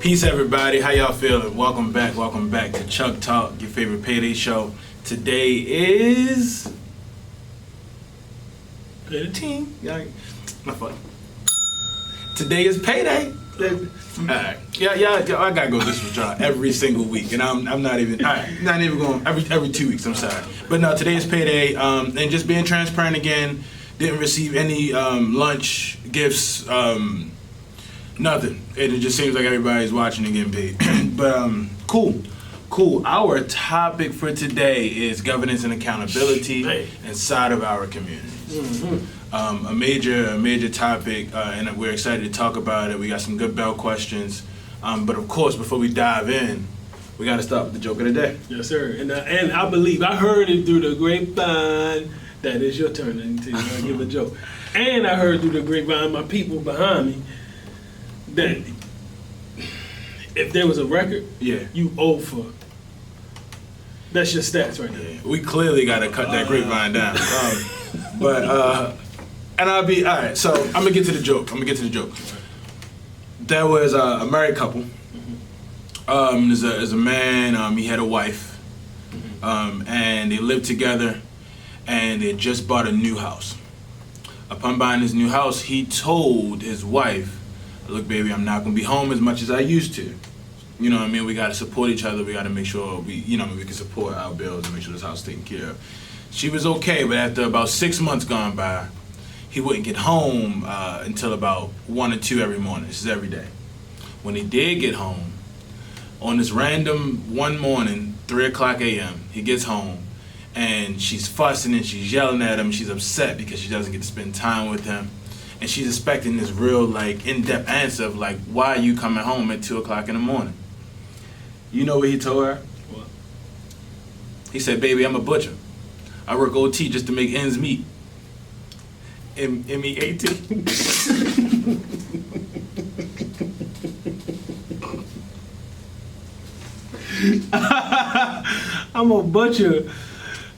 Peace, everybody. How y'all feeling? Welcome back to CHUCG Talk, your favorite payday show. Today is... Team. Not funny. Today is payday. Alright. Yeah, I gotta go this with y'all every single week, and I'm not even going every 2 weeks. I'm sorry, but no, today is payday. And just being transparent again, didn't receive any lunch gifts, nothing. It just seems like everybody's watching and getting paid. But cool. Our topic for today is governance and accountability inside of our communities. A major topic, and we're excited to talk about it. We got some good bell questions, but of course, before we dive in, we got to start with the joke of the day. Yes, sir. And I believe I heard it through the grapevine. That is your turn to give a joke. And I heard through the grapevine, my people behind me, that if there was a record, you owe for. That's your stats right now. Yeah, we clearly got to cut that grapevine down. And I'll be, all right, so I'm going to get to the joke. There was a married couple. There's a man, he had a wife, and they lived together, and they just bought a new house. Upon buying this new house, he told his wife, look, baby, I'm not going to be home as much as I used to. You know what I mean? We got to support each other. We got to make sure we can support our bills and make sure this house is taken care of. She was okay, but after about 6 months gone by, he wouldn't get home until about 1 or 2 every morning. This is every day. When he did get home, on this random one morning, 3 o'clock a.m., he gets home, and she's fussing and she's yelling at him. She's upset because she doesn't get to spend time with him. And she's expecting this real, in-depth answer of, why are you coming home at 2 o'clock in the morning? You know what he told her? What? He said, baby, I'm a butcher. I work OT just to make ends meet. M-E-A-T. I'm a butcher.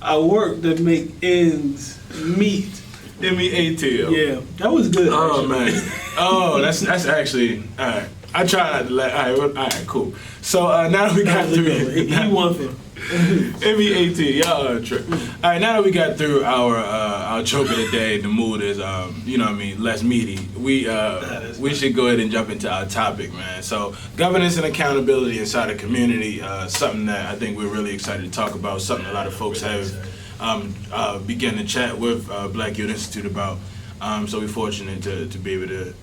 I work to make ends meet. M-E-A-T. Yeah, that was good. Oh, man. Oh, that's actually, all right. I try not to let, all right, cool. So now that we got through, he won for M-E-A-T, y'all are a trick. All right, now that we got through our joke of the day, the mood is, less meaty. We should go ahead and jump into our topic, man. So governance and accountability inside a community, something that I think we're really excited to talk about, something a lot of folks have begun to chat with Black Youth Institute about. So we're fortunate to be able to,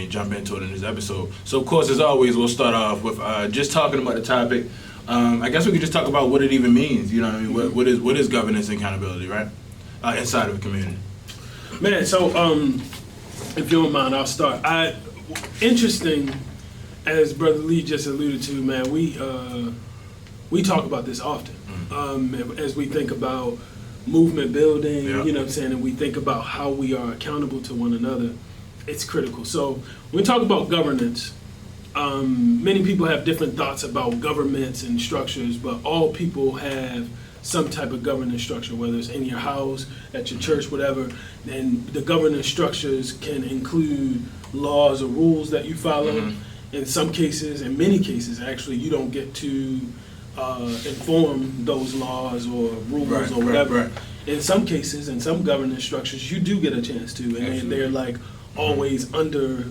jump into it in this episode. So of course, as always, we'll start off with just talking about the topic. I guess we could just talk about what it even means. You know what I mean? What is governance and accountability, right? Inside of a community. Man, so if you don't mind, I'll start. Interesting, as Brother Lee just alluded to, man, we talk about this often. As we think about movement building, you know what I'm saying, and we think about how we are accountable to one another, it's critical. So when we talk about governance, many people have different thoughts about governments and structures, but all people have some type of governance structure, whether it's in your house, at your church, whatever. And the governance structures can include laws or rules that you follow. In some cases, in many cases, actually, you don't get to inform those laws or rules or whatever. Right. In some cases, in some governance structures, you do get a chance to, and they're always under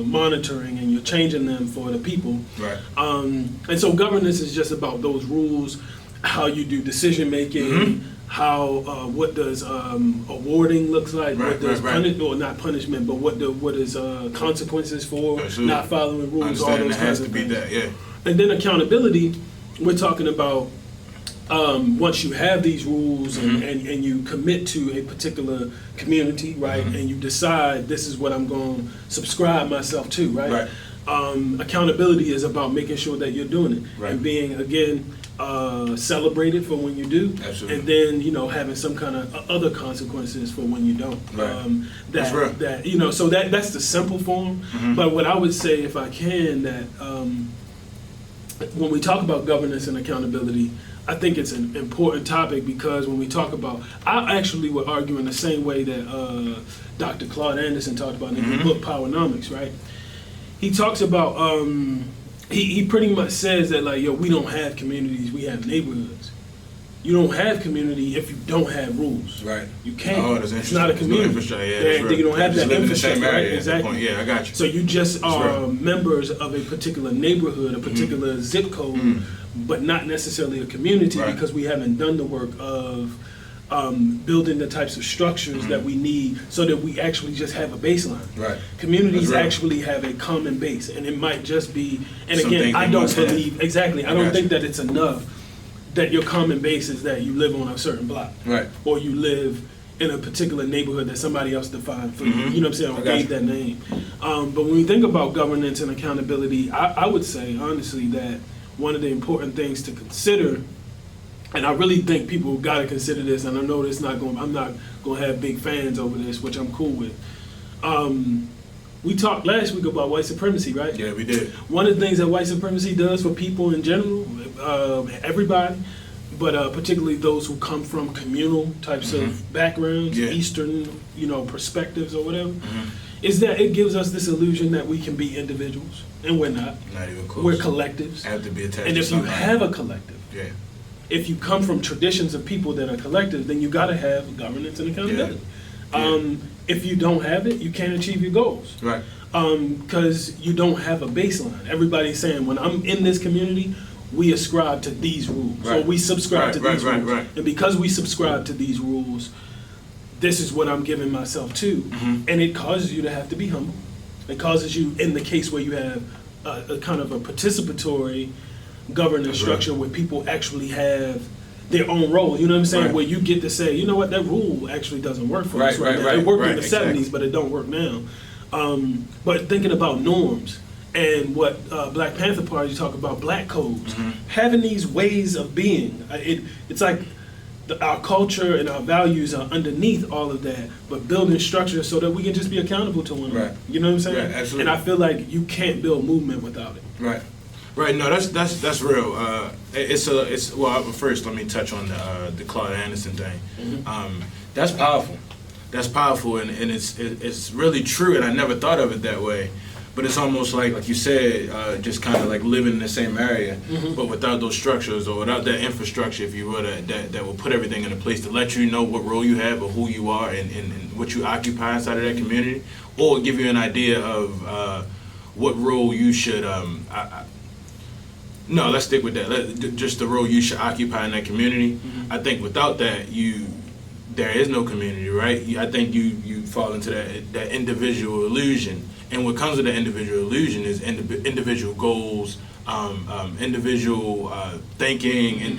monitoring, and you're changing them for the people. Right. And so governance is just about those rules, how you do decision making, how what does awarding looks like, what does or not punishment, but what is consequences for not following rules, all those kinds of things. And then accountability, we're talking about once you have these rules and you commit to a particular community, right, and you decide this is what I'm going to subscribe myself to, right? Accountability is about making sure that you're doing it and being, again, celebrated for when you do, and then having some kind of other consequences for when you don't. So that's the simple form. But what I would say, if I can, that when we talk about governance and accountability, I think it's an important topic, because when we talk about, I actually would argue in the same way that Dr. Claude Anderson talked about in the book Powernomics, right? He talks about he pretty much says that, like, yo, we don't have communities, we have neighborhoods. You don't have community if you don't have rules. Right. You can't. Oh, that's interesting. It's not a community. There's no infrastructure. Yeah, you don't have that infrastructure. Same area right? Exactly. Yeah, I got you. So you just are members of a particular neighborhood, a particular zip code, but not necessarily a community because we haven't done the work of building the types of structures that we need so that we actually just have a baseline. Right. Communities actually have a common base, and it might just be, and Something again, I don't believe, have. exactly, I don't think that it's enough that your common base is that you live on a certain block. Right. Or you live in a particular neighborhood that somebody else defined for you. You know what I'm saying? Or gave that name. But when we think about governance and accountability, I would say, honestly, that one of the important things to consider, and I really think people got to consider this, and I know I'm not going to have big fans over this, which I'm cool with. We talked last week about white supremacy, right? Yeah, we did. One of the things that white supremacy does for people in general, everybody, but particularly those who come from communal types of backgrounds, Eastern, perspectives or whatever, is that it gives us this illusion that we can be individuals, and we're not. Not even close. We're collectives. Have to be attached and to if you somebody. have a collective, if you come from traditions of people that are collective, then you got to have governance and accountability. If you don't have it, you can't achieve your goals. Right. Because you don't have a baseline. Everybody's saying, when I'm in this community, we ascribe to these rules. Right. So we subscribe to these rules. Right. And because we subscribe to these rules, this is what I'm giving myself to. And it causes you to have to be humble. It causes you, in the case where you have a kind of a participatory governance structure where people actually have their own role, you know what I'm saying? Where you get to say, you know what, that rule actually doesn't work for us right now. It worked in the 70s, but it don't work now. But thinking about norms and what Black Panther Party talk about, black codes, having these ways of being, it's like our culture and our values are underneath all of that, but building structure so that we can just be accountable to one another. You know what I'm saying? Right, absolutely. And I feel like you can't build movement without it. Right. No, that's real. Well, first let me touch on the Claude Anderson thing. That's powerful. That's powerful, and it's really true. And I never thought of it that way. But it's almost like you said, just kind of like living in the same area, but without those structures or without that infrastructure, if you will, that will put everything in a place to let you know what role you have or who you are and what you occupy inside of that community, or give you an idea of what role you should. No, let's stick with that. Just the role you should occupy in that community. I think without that, there is no community, right? I think you fall into that individual illusion. And what comes with the individual illusion is individual goals, individual thinking, and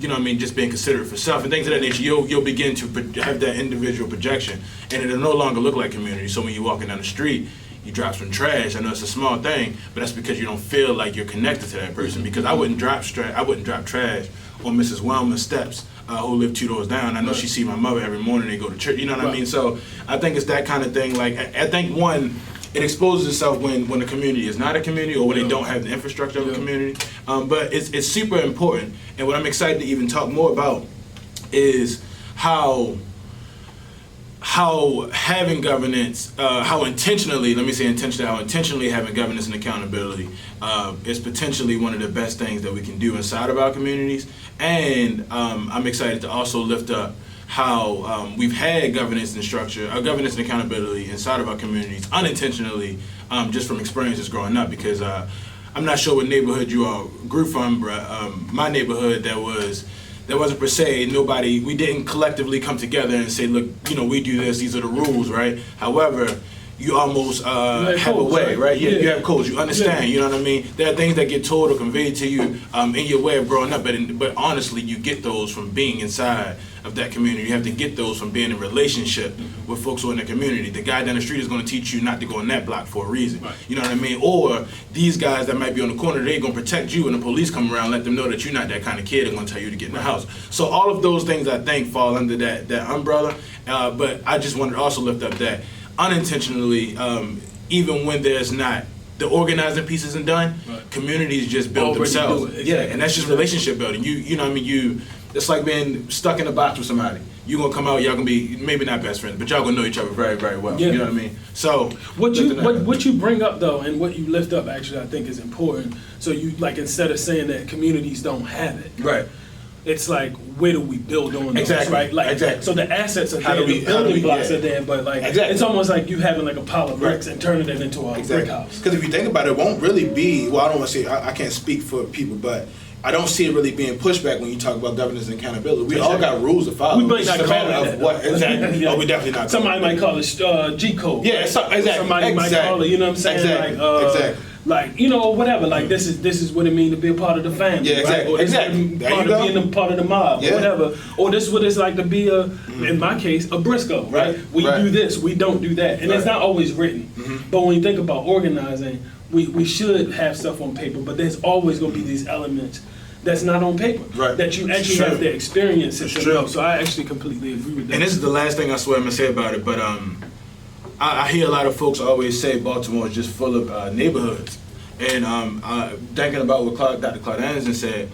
you know what I mean, just being considerate for self and things of that nature. You'll begin to have that individual projection, and it'll no longer look like community. So when you're walking down the street, you drop some trash. I know it's a small thing, but that's because you don't feel like you're connected to that person. Because I wouldn't drop trash on Mrs. Wellman's steps, who lived 2 doors down. I know she see my mother every morning. They go to church. You know what I mean? So I think it's that kind of thing. Like I think it exposes itself when the community is not a community or when they don't have the infrastructure of a community. But it's super important. And what I'm excited to even talk more about is how having governance, how intentionally having governance and accountability is potentially one of the best things that we can do inside of our communities. And I'm excited to also lift up how we've had governance and structure, governance and accountability inside of our communities unintentionally, just from experiences growing up. Because I'm not sure what neighborhood you all grew from, but my neighborhood, there wasn't per se we didn't collectively come together and say, look, we do this, these are the rules, right? However, you almost have a way, right? You have codes, you understand, you know what I mean? There are things that get told or conveyed to you in your way of growing up, but honestly, you get those from being inside of that community. You have to get those from being in relationship with folks who are in the community. The guy down the street is going to teach you not to go in that block for a reason. Right. You know what I mean? Or these guys that might be on the corner, they're going to protect you when the police come around, let them know that you're not that kind of kid and going to tell you to get in the house. So all of those things, I think, fall under that umbrella. But I just wanted to also lift up that unintentionally, even when there's not, the organizing piece isn't done, communities just build themselves. Exactly. Yeah, and that's just relationship building. You know what I mean? It's like being stuck in a box with somebody. you're gonna come out, y'all gonna be maybe not best friends, but y'all gonna know each other very, very well. Yeah. You know what I mean? So what you bring up though, and what you lift up actually, I think is important. So you like instead of saying that communities don't have it, right. It's like, where do we build on those, Exactly. right? Like, exactly. so the assets are How there, do we- the building blocks yeah. are there, but like, Exactly. it's almost like you having like a pile of bricks and turning it into a brick Exactly. house. Because if you think about it, it won't really be, well, I don't want to say, I can't speak for people, but I don't see it really being pushback when you talk about governance and accountability. We all got rules to follow. We might It's not just a call matter it of that. what exactly. Yeah. Oh, we definitely not. Somebody might call it G code. Yeah, exactly. Somebody might call it, you know what I'm saying? Exactly. Like, Exactly. Like, you know, whatever. Like, this is what it means to be a part of the family. Yeah, exactly. Right? Or this Exactly. is There part you of go. being a part of the mob, Yeah. or whatever. Or this is what it's like to be in my case, a Briscoe, right? We Right. do this, we don't do that. And it's Right. not always written. But when you think about organizing, we should have stuff on paper, but there's always going to be these elements that's not on paper. Right. That you actually True. have to experience it to True. know. So I actually completely agree with that. And this is the last thing I swear I'm gonna say about it, but I hear a lot of folks always say Baltimore is just full of neighborhoods, and thinking about what Dr. Claude Anderson said,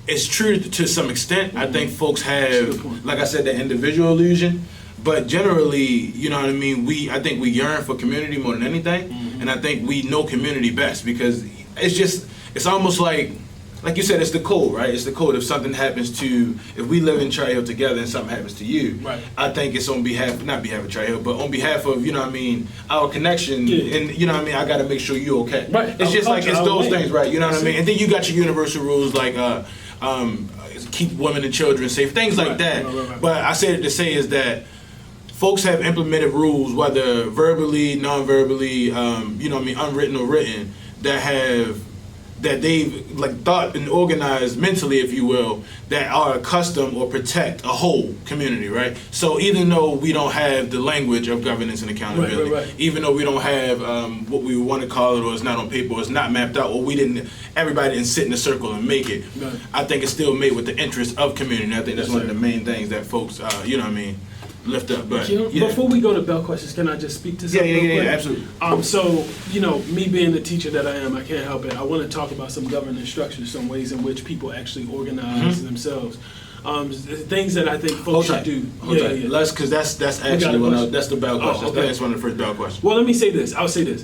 it's true to some extent. I think folks have, like I said, the individual illusion, but generally, you know what I mean. I think we yearn for community more than anything, and I think we know community best because it's almost like you said, it's the code, right? It's the code. If something happens if we live in Tri Hill together and something happens to you, Right. I think it's on behalf, not behalf of Tri Hill, but on behalf of, you know what I mean, our connection, Yeah. and you know what I mean, I gotta make sure you're okay. Right. It's Our just like, culture, it's our those way. things, right? You know what I mean? And then you got your universal rules like, keep women and children safe, things like Right, that. right. But I said it to say is that folks have implemented rules, whether verbally, non-verbally, you know what I mean, unwritten or written, that they've like thought and organized mentally, if you will, that are accustomed or protect a whole community, right? So even though we don't have the language of governance and accountability, Right. even though we don't have what we want to call it, or it's not on paper, or it's not mapped out, or everybody didn't sit in a circle and make it, Right. I think it's still made with the interest of community. And I think that's Yes, one sir. of the main things that folks, you know what I mean, lift up. But You know, yeah. before we go to bell questions, can I just speak to something real quick? Absolutely. So, you know, me being the teacher that I am, I can't help it. I want to talk about some governance structures, some ways in which people actually organize themselves. Things that I think folks should do. Hold tight. Let's, because that's actually that's the bell question. okay. That's one of the first bell questions. Well, let me say this. I'll say this.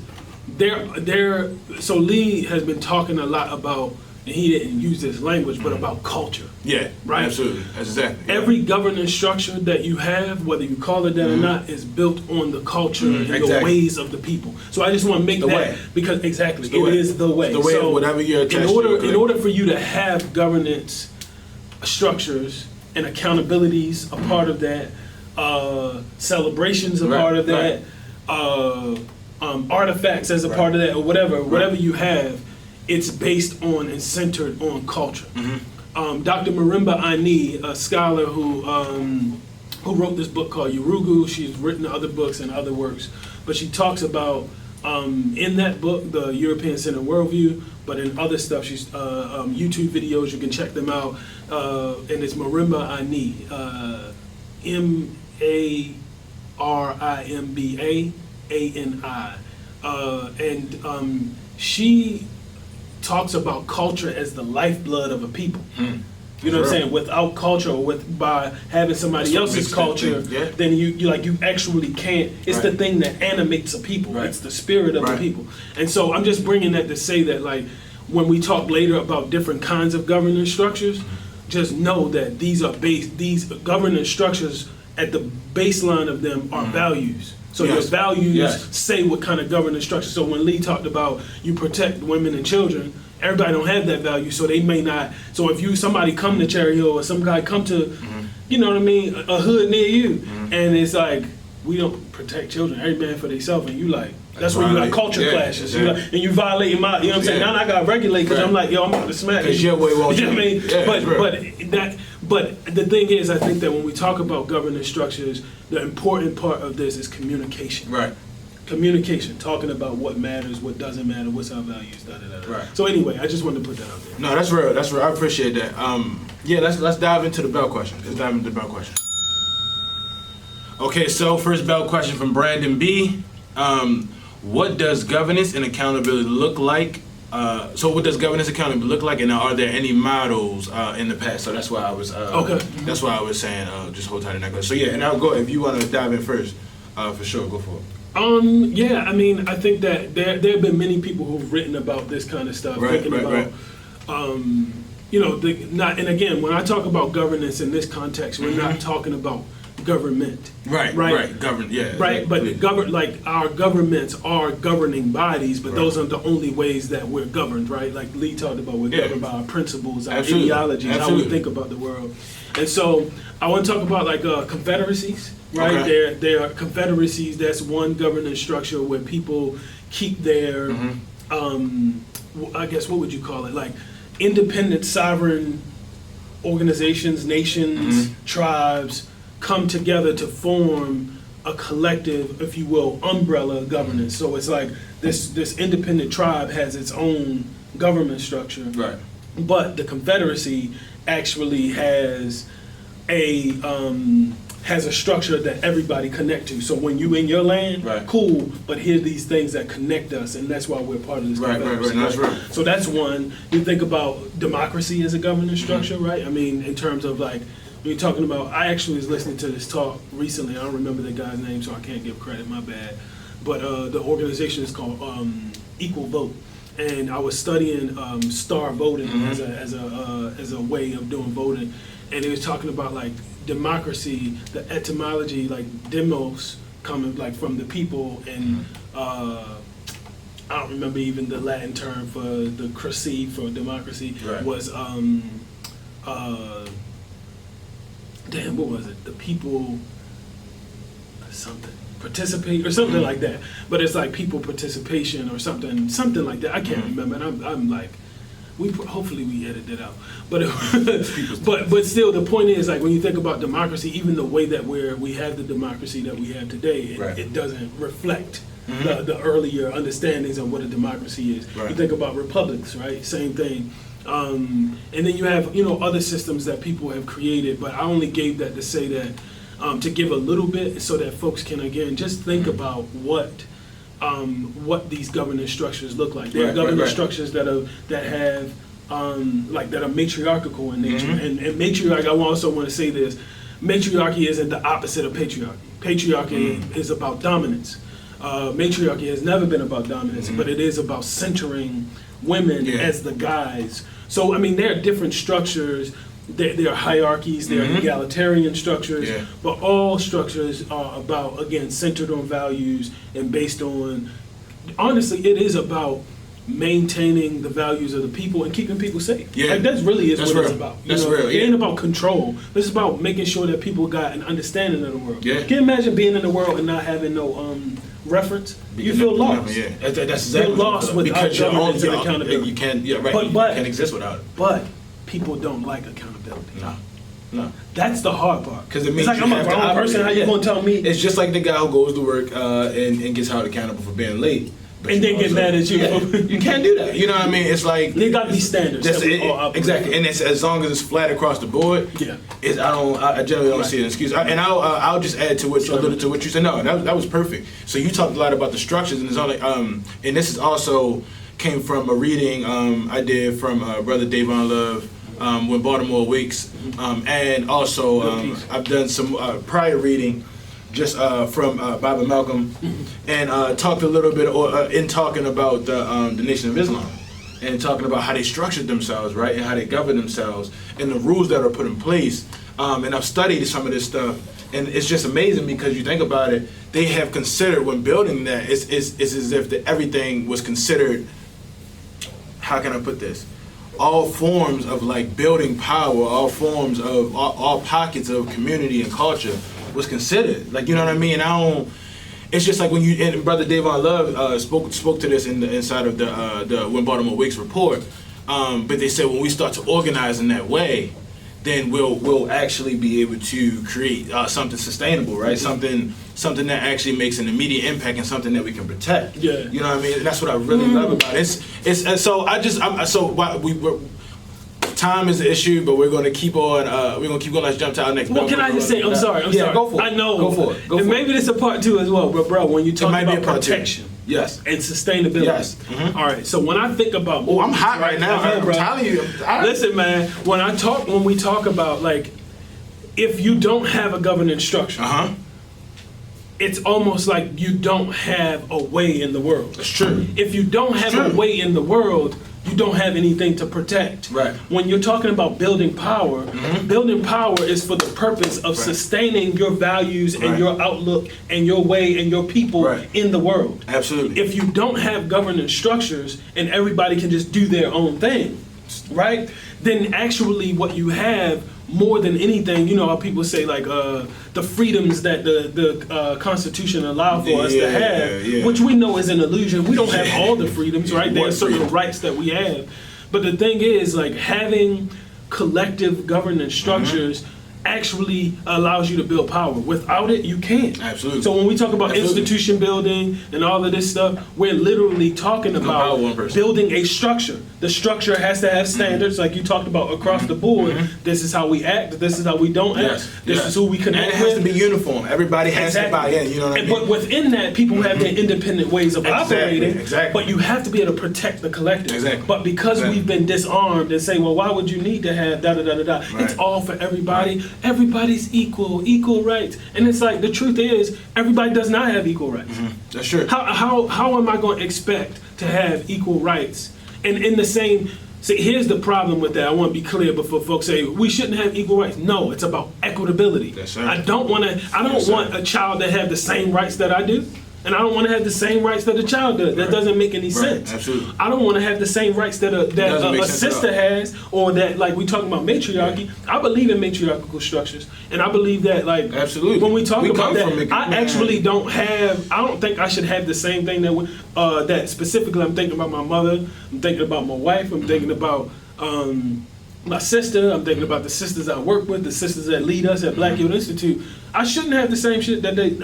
So Lee has been talking a lot about, and he didn't use this language, but about culture. Yeah, Right. absolutely. That's exactly. Yeah. Every governance structure that you have, whether you call it that or not, is built on the culture and the exactly. ways of the people. So I just want to make The that way. because exactly the way. it is the way. It's the way of whatever you're attached to, in order for you to have governance structures and accountabilities a part of that, celebrations a Right, part of that, artifacts as a part of that, or whatever you have, it's based on and centered on culture. Dr. Marimba Ani, a scholar who wrote this book called Urugu, she's written other books and other works, but she talks about in that book, the European Center Worldview, but in other stuff, she's YouTube videos, you can check them out, and it's Marimba Ani, Marimba Ani, and she talks about culture as the lifeblood of a people. You know what I'm saying? Without culture, or by having somebody That's what else's makes that culture, thing, yeah. then you actually can't. It's the Right. thing that animates a people. Right. It's the spirit of the Right. people. And so I'm just bringing that to say that, like, when we talk later about different kinds of governance structures, just know that these governance structures at the baseline of them are values. So Yes. your values Yes. say what kind of governance structure. So when Lee talked about you protect women and children, everybody don't have that value, so they may not. So if somebody come to Cherry Hill, or some guy come to, you know what I mean, a hood near you, and it's like, we don't protect children, every man for themselves, and you like, that's where you got culture Yeah, clashes. yeah. You like, and you violating my, you know what I'm saying? Yeah. Now I gotta regulate because Right. I'm like, yo, I'm about to smack you. 'Cause your way won't You know what I mean? change. Yeah, it's real. But the thing is, I think that when we talk about governance structures, the important part of this is communication. Right. Communication, talking about what matters, what doesn't matter, what's our values, da da da. Right. So anyway, I just wanted to put that out there. No, that's real. That's real. I appreciate that. Yeah, let's dive into the bell question. Let's dive into the bell question. Okay, so first bell question from Brandon B. What does governance and accountability look like So what does governance accountability look like, and are there any models in the past? So that's why I was Okay. That's why I was saying just hold tight in that. So yeah, and I'll go if you want to dive in first. For sure, go for it. Yeah, I mean, I think that there have been many people who've written about this kind of stuff, Right. you know, and again, when I talk about governance in this context, we're not talking about government. Right. Govern. Yeah. Right, but our governments are governing bodies, but Right. those aren't the only ways that we're governed, right? Like Lee talked about, we're governed by our principles, our Absolutely. ideologies, how Absolutely. we think about the world. And so I want to talk about like confederacies, right? Okay. There are confederacies. That's one governance structure where people keep their, I guess, what would you call it? Like independent, sovereign organizations, nations, tribes come together to form a collective, if you will, umbrella governance. So it's like this independent tribe has its own government structure, Right. but the confederacy actually has a structure that everybody connect to. So when you in your land, Right. cool, but here are these things that connect us, and that's why we're part of this Right. confederacy. That's right. So that's one. You think about democracy as a governance structure, right? I mean, in terms of like, when you're talking about, I actually was listening to this talk recently. I don't remember the guy's name, so I can't give credit, my bad. But the organization is called Equal Vote. And I was studying star voting as a way of doing voting. And it was talking about like democracy, the etymology, like demos, coming like from the people, and I don't remember even the Latin term for the cracy for democracy. Right. Was damn, what was it? The people something participate or something like that. But it's like people participation or something like that. I can't remember. And I'm like, hopefully we edit it out. But but still, the point is, like, when you think about democracy, even the way that we have the democracy that we have today, Right. it doesn't reflect the earlier understandings of what a democracy is. Right. You think about republics, right? Same thing. And then you have, other systems that people have created, but I only gave that to say that, to give a little bit so that folks can, again, just think about what these governance structures look like. There are governance structures that are matriarchal in nature. And matriarchy, I also want to say this, matriarchy isn't the opposite of patriarchy. Patriarchy is about dominance. Matriarchy has never been about dominance, but it is about centering women as the guides. So, I mean, there are different structures. There are hierarchies, there are egalitarian structures, but all structures are about, again, centered on values and based on, honestly, it is about maintaining the values of the people and keeping people safe. Yeah. Like, that really is That's what it's real. about. That's real, It yeah. ain't about control. It's about making sure that people got an understanding of the world. Yeah. Can you imagine being in the world and not having no reference? You feel lost. Yeah, that's exactly. You're lost without because you're governance and accountability. You can't. Yeah, right. But- you but- can't exist without it. But people don't like accountability. No. That's the hard part. Because it It's means like, you I'm a have to grown operate. person, how you gonna tell me? It's just like the guy who goes to work and gets held accountable for being late. But And you then get also- mad at you. Yeah, you can't do that. You know what I mean? It's like There gotta be standards That's that we it, all operate exactly, and it's as long as it's flat across the board. Yeah. I generally don't see an excuse. I'll just add to what a little to what you said. No, that was perfect. So you talked a lot about the structures, and it's only and this is also came from a reading I did from Brother Davon Love. When Baltimore Awakes, and also I've done some prior reading just from Baba Malcolm, and talked a little bit in talking about the Nation of Islam, and talking about how they structured themselves, right, and how they govern themselves, and the rules that are put in place. And I've studied some of this stuff, and it's just amazing because you think about it, they have considered when building that, it's as if everything was considered. How can I put this? All forms of like building power, all forms of all pockets of community and culture was considered. Like, you know what I mean? It's just like when you, and Brother Davon Love spoke to this inside of the When Baltimore Wakes report. But they said when we start to organize in that way, then we'll actually be able to create something sustainable, right? Something that actually makes an immediate impact and something that we can protect. Yeah. You know what I mean? And that's what I really love about it. Time is an issue, but we're going to keep on. Let's jump to our next. Well, can I just say, I'm sorry. Go for it. I know. Go for it. And maybe this is a part two as well, but bro, when you talk might be about a part two. protection, and sustainability. Yes. All right. So when I think about Oh, I'm hot right now. I know, I'm bro. telling you. Listen, man. When we talk about like, if you don't have a governance structure, it's almost like you don't have a way in the world. That's true. If you don't have a way in the world, you don't have anything to protect. Right. When you're talking about building power is for the purpose of sustaining your values and your outlook and your way and your people in the world. Absolutely. If you don't have governance structures and everybody can just do their own thing, right? Then actually what you have more than anything, you know how people say like the freedoms that the Constitution allow for us to have, which we know is an illusion. We don't have all the freedoms, right? There are certain rights that we have. But the thing is, like, having collective governance structures actually allows you to build power. Without it, you can't. Absolutely. So when we talk about institution building and all of this stuff, we're literally talking about building a structure. The structure has to have standards, like you talked about, across the board. This is how we act. This is how we don't act. This is who we connect with. And it has to be uniform. Everybody has to buy in. You know what I mean? But within that, people have their independent ways of operating. Exactly. But you have to be able to protect the collective. Exactly. But because we've been disarmed and say, well, why would you need to have da da da da da? It's all for everybody. Everybody's equal rights. And it's like, the truth is, everybody does not have equal rights. That's true. How am I going to expect to have equal rights? And in the same, see, here's the problem with that. I want to be clear before folks say we shouldn't have equal rights. No, it's about equitability. Yes, sir. I don't want a child to have the same rights that I do. And I don't want to have the same rights that a child does. That doesn't make any sense. Absolutely. I don't want to have the same rights that a sister has, or that, like, we talking about matriarchy. I believe in matriarchal structures, and I believe that, like, absolutely, when we talk about that, I actually don't think I should have the same thing that specifically. I'm thinking about my mother. I'm thinking about my wife. I'm thinking about my sister. I'm thinking about the sisters I work with, the sisters that lead us at Black Youth Institute. I shouldn't have the same shit that they.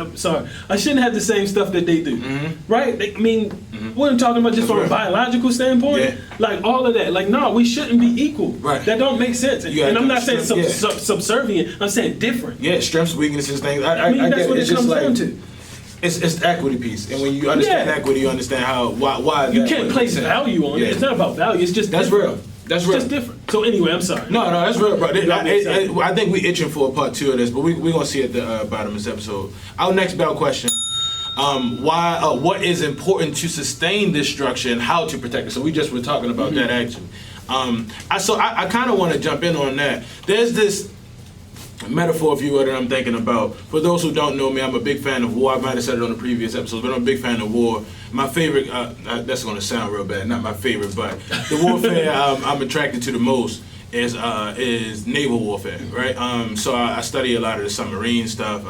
I shouldn't have the same stuff that they do, right? What I'm talking about, just from a biological standpoint, like all of that. Like, no, we shouldn't be equal. Right. That don't make sense. And I'm not saying subservient. I'm saying different. Yeah, strengths, weaknesses, things. I mean, that's what it comes down to. It's the equity piece, and when you understand equity, you understand why you can't place value on it. It's not about value. It's just different. Real. That's real. Just different. So anyway, I'm sorry. No, that's real, bro. I think we itching for a part 2 of this, but we're gonna see at the bottom of this episode. Our next bell question: what is important to sustain this structure and how to protect it? So we just were talking about that actually. I kind of want to jump in on that. There's this metaphor, if you will, that I'm thinking about. For those who don't know me, I'm a big fan of war. I might have said it on the previous episode, but I'm a big fan of war. My favorite, that's going to sound real bad, not my favorite, but the warfare I'm attracted to the most is naval warfare, right? So I study a lot of the submarine stuff.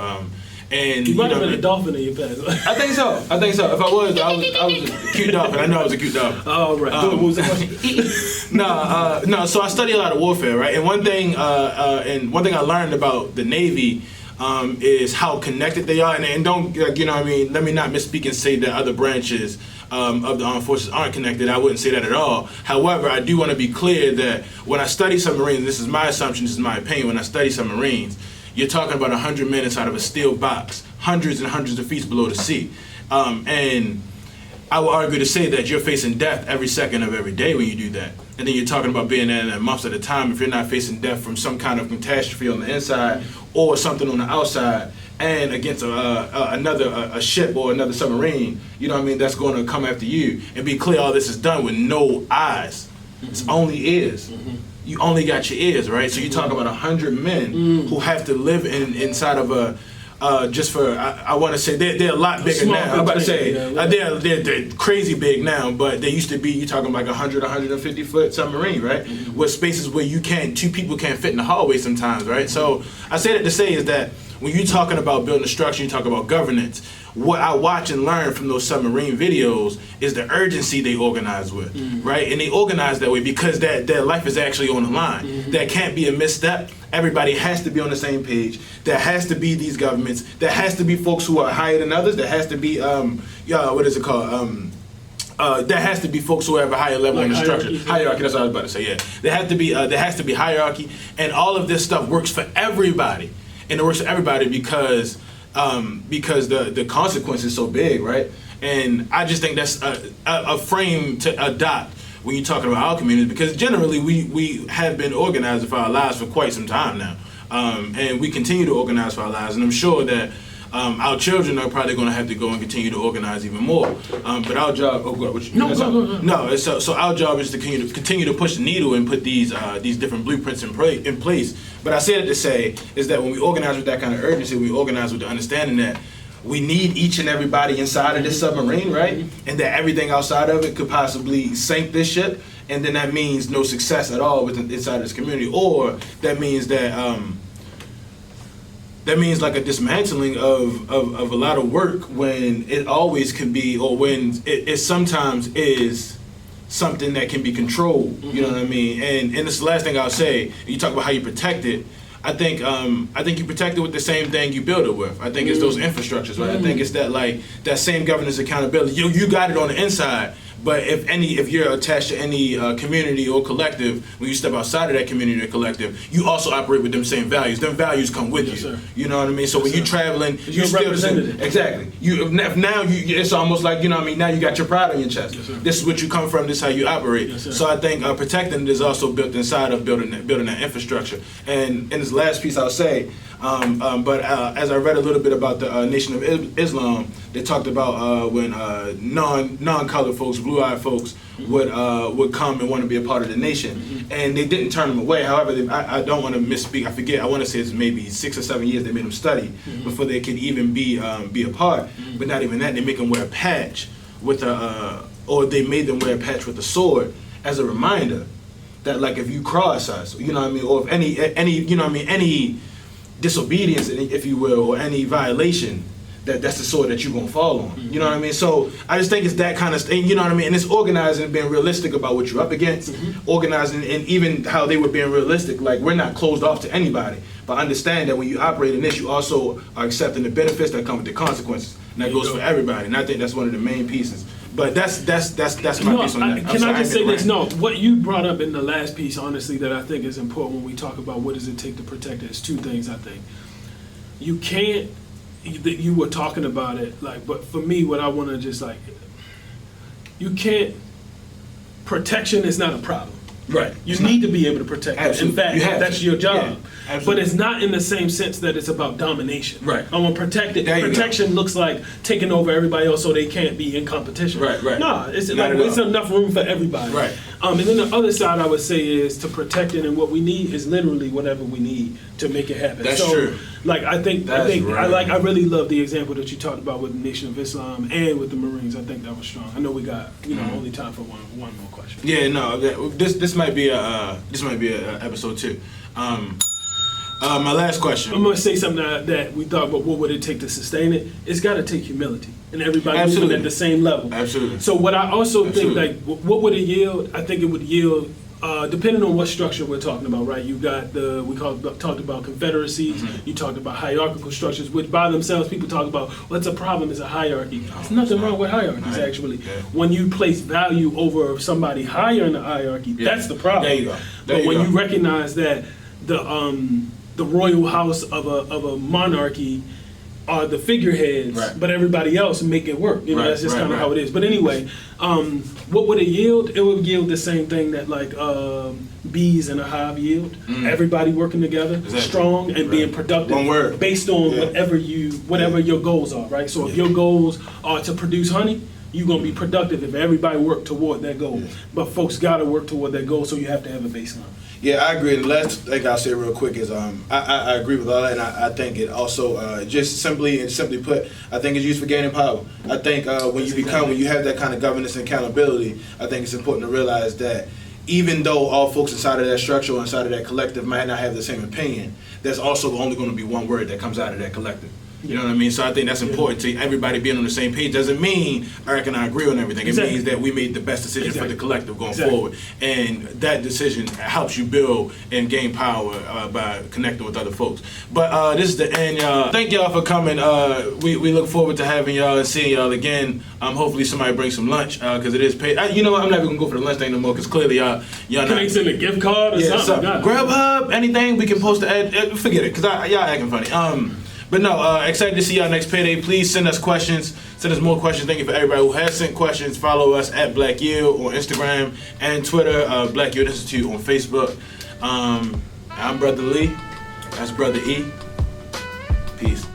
And you might have been a dolphin in your past. I think so. If I was a cute dolphin. I know I was a cute dolphin. Oh, right. What was the question? No. So I study a lot of warfare, right? And one thing I learned about the Navy is how connected they are. And don't, like, you know what I mean? Let me not misspeak and say that other branches of the armed forces aren't connected. I wouldn't say that at all. However, I do want to be clear that when I study submarines, this is my assumption, this is my opinion, when I study submarines, you're talking about 100 men inside of a steel box, hundreds and hundreds of feet below the sea. And I would argue to say that you're facing death every second of every day when you do that. And then you're talking about being there months at a time if you're not facing death from some kind of catastrophe on the inside or something on the outside and against a ship or another submarine, you know what I mean, that's going to come after you. And be clear, all this is done with no eyes. It's only ears. You only got your ears, right? So you're talking about 100 men who have to live inside of a, I want to say, they're a lot bigger now. I'm about to say, they're crazy big now, but they used to be, you're talking like 100, 150 foot submarine, right? With spaces where two people can't fit in the hallway sometimes, right? So I say that to say is that when you're talking about building a structure, you talk about governance, what I watch and learn from those submarine videos is the urgency they organize with, right? And they organize that way because their life is actually on the line. There can't be a misstep. Everybody has to be on the same page. There has to be these governments. There has to be folks who are higher than others. There has to be, what is it called? There has to be folks who have a higher level in the structure. Hierarchy, that's what I was about to say, yeah. There has to be hierarchy, and all of this stuff works for everybody. And it works for everybody because the consequence is so big, right? And I just think that's a frame to adopt when you're talking about our community, because generally we have been organizing for our lives for quite some time now. And we continue to organize for our lives, and I'm sure that our children are probably going to have to go and continue to organize even more. But our job, no. So our job is to continue to push the needle and put these different blueprints in place. But I say that to say is that when we organize with that kind of urgency, we organize with the understanding that we need each and everybody inside of this submarine, right? And that everything outside of it could possibly sink this ship, and then that means no success at all inside this community, or that means that like a dismantling of a lot of work when it always can be, or when it sometimes is something that can be controlled. You know what I mean? And this is the last thing I'll say. You talk about how you protect it. I think you protect it with the same thing you build it with. I think it's those infrastructures, right? I think it's that same governance accountability. You got it on the inside, but if you're attached to any community or collective, when you step outside of that community or collective, you also operate with them same values. Them values come with you. Sir. You know what I mean? So when you're traveling, you're representative. Exactly. It's almost like, you know what I mean, now you got your pride on your chest. Yes, sir. This is what you come from. This is how you operate. Yes, sir. So I think protecting it is also built inside of building that infrastructure. And in this last piece, I'll say, but as I read a little bit about the Nation of Islam, they talked about when non-colored folks, blue-eyed folks would come and want to be a part of the nation, and they didn't turn them away. However, I don't want to misspeak. I forget. I want to say it's maybe 6 or 7 years they made them study before they could even be a part. But not even that, they make them wear a patch with or they made them wear a patch with a sword as a reminder that, like, if you cross us, you know what I mean, or if any you know what I mean, any disobedience, if you will, or any violation, that's the sword that you're gonna fall on. You know what I mean? So I just think it's that kind of thing, you know what I mean? And it's organizing and being realistic about what you're up against, organizing, and even how they were being realistic, like, we're not closed off to anybody, but understand that when you operate in this, you also are accepting the benefits that come with the consequences, and that goes for everybody. And I think that's one of the main pieces. But that's my piece on that. Can I just say this? No, what you brought up in the last piece, honestly, that I think is important when we talk about what does it take to protect it, is two things, I think. You can't, you were talking about it, like, but for me, what I want to just, like, you can't, protection is not a problem. Right. You need to be able to protect it. In fact, that's your job. Yeah, but it's not in the same sense that it's about domination. Right. I want to protect it. Protection looks like taking over everybody else so they can't be in competition. Right. No, it's enough room for everybody. Right. And then the other side I would say is to protect it, and what we need is literally whatever we need to make it happen. That's true. Like, I really love the example that you talked about with the Nation of Islam and with the Marines. I think that was strong. I know we got only time for one more question. Yeah, no, this might be a episode 2. My last question. I'm gonna say something that we thought about. What would it take to sustain it? It's got to take humility, and everybody moving at the same level. Absolutely. So what I also think, like, what would it yield? I think it would yield, depending on what structure we're talking about, right? You got talked about confederacies. You talked about hierarchical structures, which by themselves people talk about. What's a problem is a hierarchy. There's nothing wrong with hierarchies, actually. Yeah. When you place value over somebody higher in the hierarchy, that's the problem. There you go. But when you recognize that the royal house of a monarchy are the figureheads, but everybody else make it work. That's just kind of how it is. But anyway, what would it yield? It would yield the same thing that, like, bees in a hive yield. Everybody working together, strong and being productive. One word. Based on whatever your goals are, right? So if your goals are to produce honey, you're gonna be productive if everybody work toward that goal. But folks gotta work toward that goal, so you have to have a baseline. Yeah, I agree. And the last thing I'll say real quick is I agree with all that, and I think it also just simply put, I think it's used for gaining power. I think when you have that kind of governance and accountability, I think it's important to realize that even though all folks inside of that structure or inside of that collective might not have the same opinion, there's also only going to be one word that comes out of that collective. You know what I mean? So I think that's important to everybody being on the same page. Doesn't mean Eric and I agree on everything. It means that we made the best decision for the collective going forward. And that decision helps you build and gain power by connecting with other folks. But this is the end, y'all. Thank y'all for coming. We look forward to having y'all and seeing y'all again. Hopefully somebody brings some lunch because it is paid. You know what? I'm not even going to go for the lunch thing no more because clearly y'all Can they send a gift card or something? Grubhub, anything we can post to add. Forget it because y'all acting funny. But no, excited to see y'all next payday. Please send us questions Send us more questions. Thank you for everybody who has sent questions. Follow us at Black Yield on Instagram and Twitter. Black Yield Institute on Facebook. I'm Brother Lee. That's Brother E. Peace.